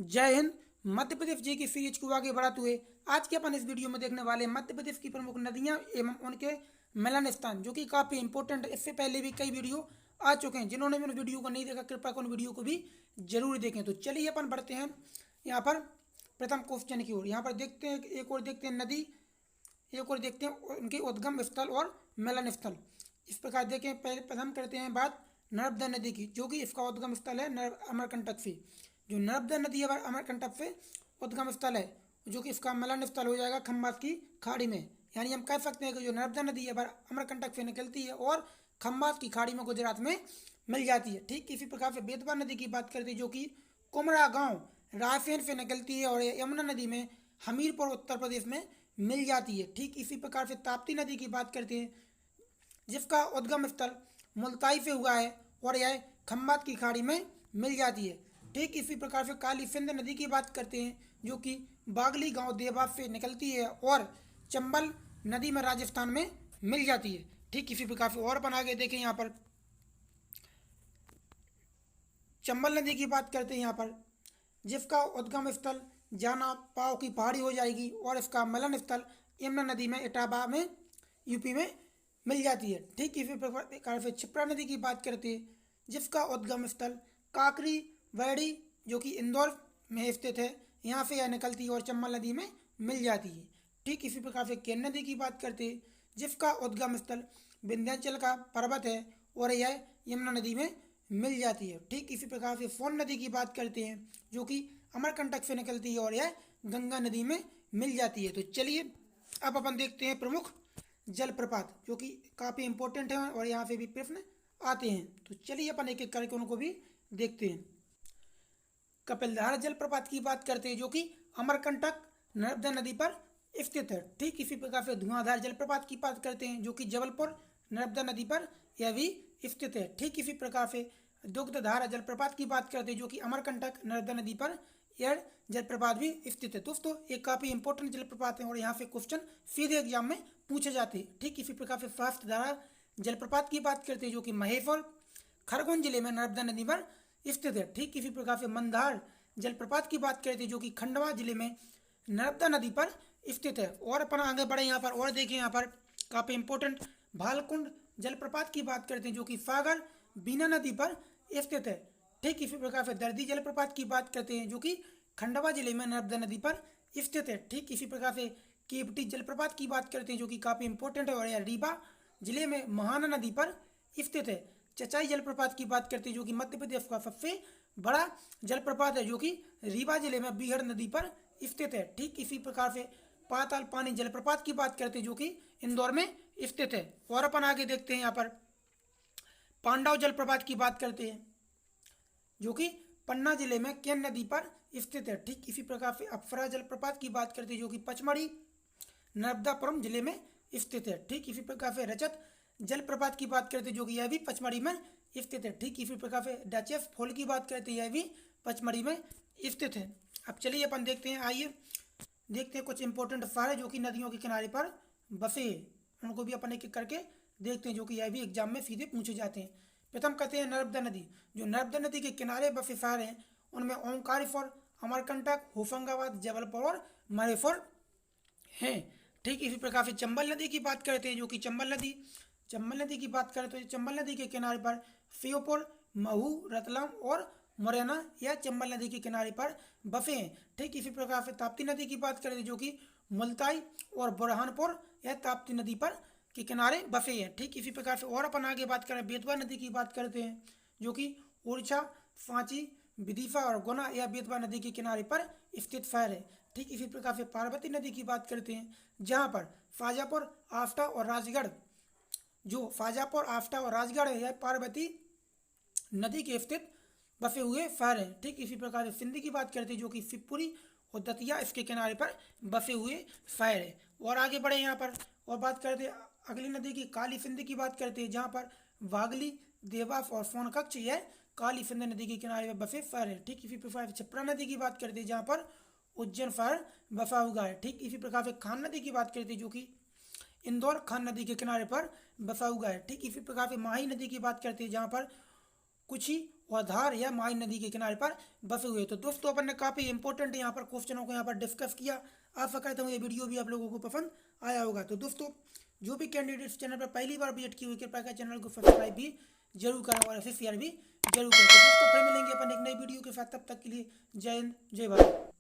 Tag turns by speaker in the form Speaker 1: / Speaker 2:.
Speaker 1: जय हिंद। मध्य प्रदेश जी की सीरीज को आगे बढ़ाते हुए आज के अपन इस वीडियो में देखने वाले मध्य प्रदेश की प्रमुख नदियां एवं उनके मिलन स्थान, जो कि काफ़ी इंपॉर्टेंट है। इससे पहले भी कई वीडियो आ चुके हैं। जिन्होंने भी उन वीडियो को नहीं देखा, कृपया उन वीडियो को भी जरूर देखें। तो चलिए अपन बढ़ते हैं यहाँ पर प्रथम क्वेश्चन की ओर। यहाँ पर देखते हैं, एक और देखते हैं नदी, एक और देखते हैं उनके उद्गम स्थल और मिलन स्थल। इस प्रकार देखें, पहले प्रथम करते हैं बात नर्मदा नदी की, जो कि इसका उद्गम स्थल है अमरकंटक से। जो नर्मदा नदी है अमरकंटक से उद्गम स्थल है, जो कि इसका मिलन स्थल हो जाएगा खम्बात की खाड़ी में। यानी हम कह सकते हैं कि जो नर्मदा नदी है अमरकंटक से निकलती है और खम्बात की खाड़ी में गुजरात में मिल जाती है। ठीक इसी प्रकार से बेतवा नदी की बात करते हैं, जो कि कुमरा गांव रायसेन से निकलती है और यमुना नदी में हमीरपुर उत्तर प्रदेश में मिल जाती है। ठीक इसी प्रकार से ताप्ती नदी की बात करते हैं, जिसका उद्गम स्थल मुल्ताई से हुआ है और यह खम्बात की खाड़ी में मिल जाती है। ठीक इसी प्रकार से काली सिंध नदी की बात करते हैं, जो कि बागली गांव देवास से निकलती है और चंबल नदी में राजस्थान में मिल जाती है। ठीक इसी प्रकार से और अपन आगे देखें, यहाँ पर चंबल नदी की बात करते हैं, यहाँ पर जिसका उद्गम स्थल जाना पाव की पहाड़ी हो जाएगी और इसका मिलन स्थल यमुना नदी में इटावा में यूपी में मिल जाती है। ठीक इसी प्रकार से क्षिप्रा नदी की बात करते हैं, जिसका उद्गम स्थल काकरी वैड़ी, जो कि इंदौर में स्थित है, यहाँ से यह निकलती है और चंबल नदी में मिल जाती है। ठीक इसी प्रकार से केन नदी की बात करते हैं, जिसका उद्गम स्थल विंध्याचल का पर्वत है और यह यमुना नदी में मिल जाती है। ठीक इसी प्रकार से सोन नदी की बात करते हैं, जो कि अमरकंटक से निकलती है और यह गंगा नदी में मिल जाती है। तो चलिए अब अपन देखते हैं प्रमुख जलप्रपात, जो कि काफ़ी इंपॉर्टेंट है और यहाँ से भी प्रश्न आते हैं। तो चलिए अपन एक एक करके उनको भी देखते हैं। कपिलधारा जलप्रपात की बात करते हैं, जो कि अमरकंटक नर्मदा नदी पर स्थित है। ठीक इसी प्रकार से धुआंधार जलप्रपात की बात करते हैं, जो कि जबलपुर नर्मदा नदी पर यह भी स्थित है। ठीक इसी प्रकार से दुग्धधारा जलप्रपात की बात करते हैं, जो कि अमरकंटक नर्मदा नदी पर यह जलप्रपात भी स्थित है। दोस्तों ये काफ़ी इंपॉर्टेंट जलप्रपात है और यहाँ से क्वेश्चन सीधे एग्जाम में पूछे जाते हैं। ठीक इसी प्रकार से सहस्त्रधारा जलप्रपात की बात करते हैं, जो कि महेश्वर खरगोन जिले में नर्मदा नदी पर स्थित है। ठीक इसी प्रकार से मंदार जलप्रपात की बात करते हैं, जो कि खंडवा जिले में नर्मदा नदी पर स्थित है। और अपन आगे बढ़े यहाँ पर और देखें, यहाँ पर काफ़ी इंपॉर्टेंट भालकुंड जलप्रपात की बात करते हैं, जो कि सागर बीना नदी पर स्थित है। ठीक इसी प्रकार से दर्दी जलप्रपात की बात करते हैं, जो कि खंडवा जिले में नर्मदा नदी पर स्थित है। ठीक इसी प्रकार से केवटी जलप्रपात की बात करते हैं, जो कि काफ़ी इंपॉर्टेंट है और यह रीवा जिले में महाना नदी पर स्थित है। चचाई जलप्रपात की बात करते हैं, जो कि मध्य प्रदेश का सबसे बड़ा जलप्रपात है, जो कि रीवा जिले में बीहड़ नदी पर स्थित है। ठीक इसी प्रकार से पाताल पानी जलप्रपात की बात करते हैं, जो कि इंदौर में स्थित है। और अपन आगे देखते हैं, यहाँ पर पांडव जलप्रपात की बात करते हैं, जो कि पन्ना जिले में केन नदी पर स्थित है। ठीक इसी प्रकार से अप्सरा जलप्रपात की बात करते हैं, जो कि पचमढ़ी नर्मदापुरम जिले में स्थित है। ठीक इसी प्रकार से रजत जलप्रपात की बात करते हैं, जो कि यह भी पचमढ़ी में स्थित है। ठीक इसी प्रकार से डचेस फॉल की बात करते हैं, यह भी पचमढ़ी में स्थित है। अब चलिए अपन देखते हैं, आइए देखते हैं कुछ इंपॉर्टेंट शहर जो कि नदियों के किनारे पर बसे हैं, उनको भी अपन एक एक करके देखते हैं, जो कि यह भी एग्जाम में सीधे पूछे जाते हैं। प्रथम कहते हैं नर्मदा नदी। जो नर्मदा नदी के किनारे बसे शहर हैं, उनमें ओंकारेश्वर, अमरकंटक, होशंगाबाद, जबलपुर और महेश्वर हैं। ठीक इसी प्रकार से चंबल नदी की बात करते हैं, जो कि चंबल नदी की बात करें तो चंबल नदी के किनारे पर श्योपुर, महू, रतलाम और मुरैना या चंबल नदी के किनारे पर बसे हैं। ठीक इसी प्रकार से ताप्ती नदी की बात करें, जो कि मुल्ताई और बुरहानपुर या ताप्ती नदी पर के किनारे बसे हैं। ठीक इसी प्रकार से और अपन आगे बात करें, बेतवा नदी की बात करते हैं, जो कि ओरछा, सांची, विदिशा और गुना या बेतवा नदी के किनारे पर स्थित शहर है। ठीक इसी प्रकार से पार्वती नदी की बात करते हैं, जहाँ पर शाजापुर, आष्टा और राजगढ़, जो शाजापुर, आष्टा और राजगढ़ है, यह पार्वती नदी के स्थित बसे हुए शहर हैं। ठीक इसी प्रकार से सिंधी की बात करते हैं, जो कि शिवपुरी और दतिया इसके किनारे पर बसे हुए शहर है। और आगे बढ़े यहाँ पर और बात करते हैं अगली नदी की, काली सिंध की बात करते हैं, जहाँ पर वागली, देवास और सोनकच्छ यह काली सिंध नदी के किनारे पर बसे शहर है। ठीक इसी प्रकार से क्षिप्रा नदी की बात करते हैं, जहाँ पर उज्जैन शहर बसा हुआ है। ठीक इसी प्रकार से खान नदी की बात करते हैं, जो कि इंदौर खान नदी के किनारे पर बसा हुआ है। ठीक इसी प्रकार से माही नदी की बात करते हैं, जहाँ पर कुछी और धार या माही नदी के किनारे पर बसे हुए। तो दोस्तों अपन ने काफ़ी इंपॉर्टेंट यहाँ पर क्वेश्चनों को यहाँ पर डिस्कस किया। आशा करता हूँ ये वीडियो भी आप लोगों को पसंद आया होगा। तो दोस्तों जो भी कैंडिडेट्स चैनल पर पहली बार विजिट की हुई कृपया कर चैनल को सब्सक्राइब भी जरूर करें और ऐसे शेयर भी जरूर करें। तो दोस्तों फिर मिलेंगे अपन एक नई वीडियो के साथ, तब तक के लिए जय हिंद जय भारत।